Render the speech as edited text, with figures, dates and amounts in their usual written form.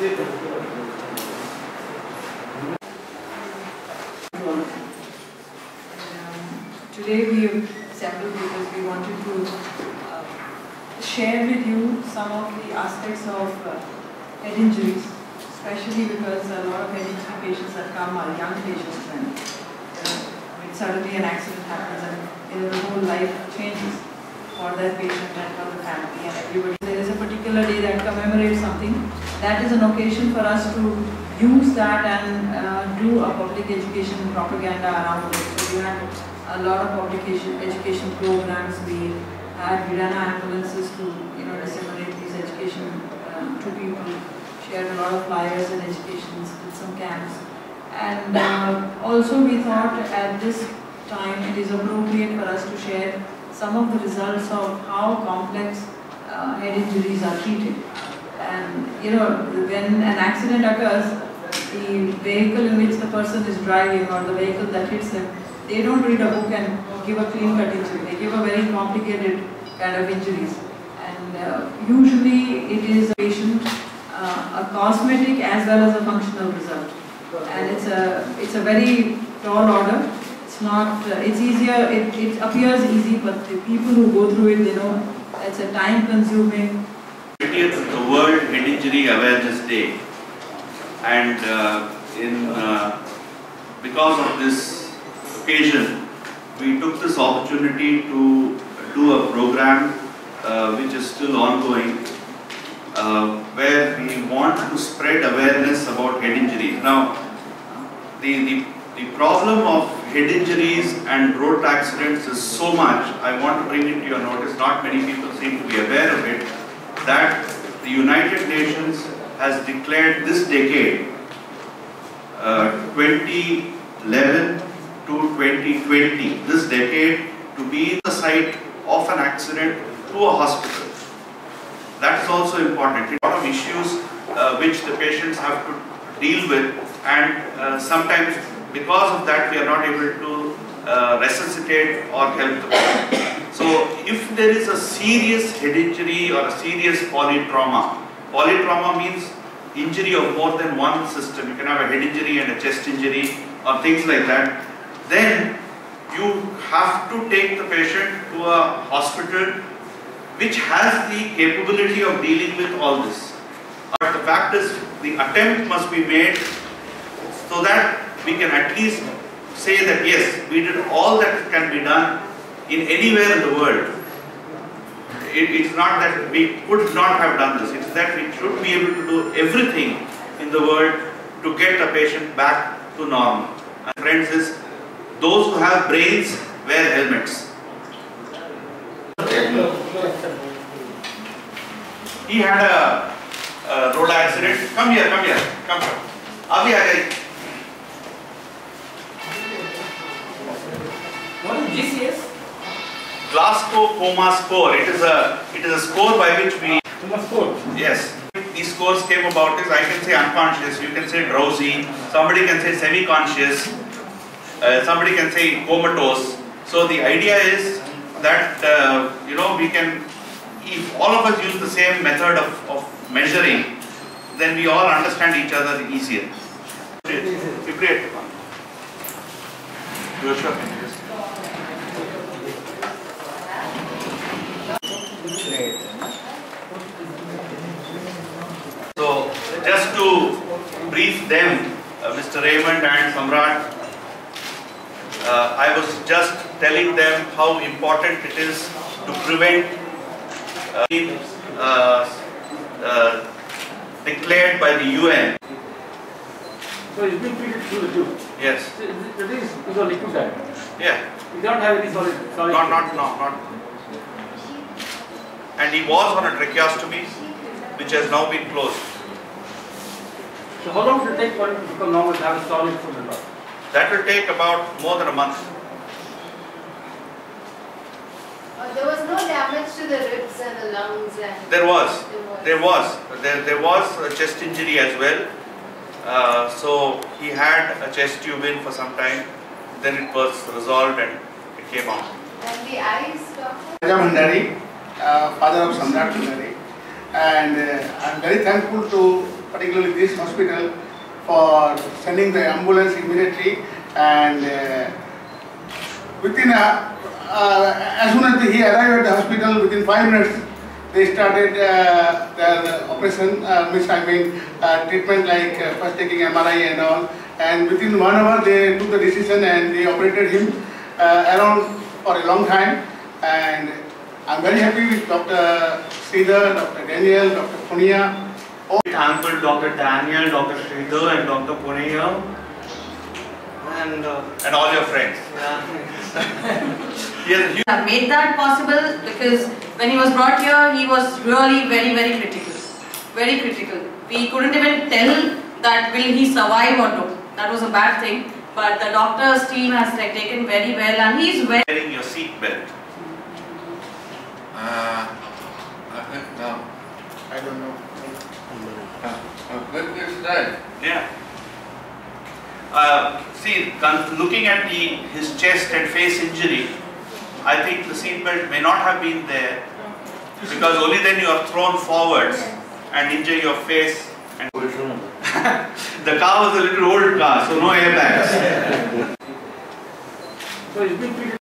Today we have assembled because we wanted to share with you some of the aspects of head injuries, especially because a lot of head injury patients that come are young patients and suddenly an accident happens and the whole life changes for that patient and for the family and everybody. There is a particular day that commemorates something. That is an occasion for us to use that and do a public education propaganda around it. So we had a lot of public education programs. We ran ambulances to disseminate these education to people. Shared a lot of flyers and educations, did some camps. And also we thought at this time it is appropriate for us to share some of the results of how complex head injuries are treated. And when an accident occurs, the vehicle in which the person is driving or the vehicle that hits them, they don't read a book and give a clean-cut injury. They give a very complicated kind of injuries. And usually it is a patient, a cosmetic as well as a functional result. And it's a very tall order. It's not, it's easier, it appears easy, but the people who go through it, they know it's a time consuming. 20th the World Head Injury Awareness Day, and because of this occasion, we took this opportunity to do a program which is still ongoing, where we want to spread awareness about head injuries. Now, the problem of head injuries and road accidents is so much. I want to bring it to your notice, not many people seem to be aware of it, that the United Nations has declared this decade, 2011 to 2020, this decade to be the site of an accident to a hospital. That is also important. A lot of issues which the patients have to deal with, and sometimes because of that we are not able to resuscitate or help the patient. So if there is a serious head injury or a serious polytrauma, polytrauma means injury of more than one system. You can have a head injury and a chest injury or things like that. Then you have to take the patient to a hospital which has the capability of dealing with all this. But the fact is, the attempt must be made so that we can at least say that yes, we did all that can be done in anywhere in the world. It's not that we could not have done this, it's that we should be able to do everything in the world to get a patient back to normal. And friends, is those who have brains wear helmets. He had a road accident. Come here, come. Abhi. What is GCS? Glasgow Coma Score. It is a score by which we. Coma score. Yes. These scores came about is, I can say unconscious, you can say drowsy, somebody can say semi-conscious, somebody can say comatose. So the idea is that we can, if all of us use the same method of measuring, then we all understand each other easier. Vibrate. You are sure? So, just to brief them, Mr. Raymond and Samrat, I was just telling them how important it is to prevent declared by the UN. So it's been treated through the tube? Yes. So it is a liquid type? Yeah. You don't have any solid. Not. And he was on a tracheostomy, which has now been closed. So how long will it take for it to become normal to have a solid food and all? That will take about more than a month. There was no damage to the ribs and the lungs and... There was a chest injury as well. So he had a chest tube in for some time. Then it was resolved and it came out. And the eyes, doctor? Father of Samrat Bhandari, and I am very thankful to particularly this hospital, for sending the ambulance immediately, and within as soon as he arrived at the hospital, within 5 minutes they started their operation, treatment, like first taking MRI and all, and within 1 hour they took the decision and they operated him around for a long time. And I'm very happy with Dr. Sridhar, Dr. Daniel, Dr. Punia. Uncle Dr. Daniel, Dr. Sridhar and Dr. Punia and all your friends. Yes, you have made that possible, because when he was brought here, he was really very, very critical. Very critical. We couldn't even tell that will he survive or no. That was a bad thing. But the doctor's team has taken very well, and he's wearing your seat belt. I think no. I don't know. With this day. Yeah. See, looking at his chest and face injury, I think the seat belt may not have been there, because only then you are thrown forwards and injure your face. And the car was a little old car, so no airbags. So it's been treated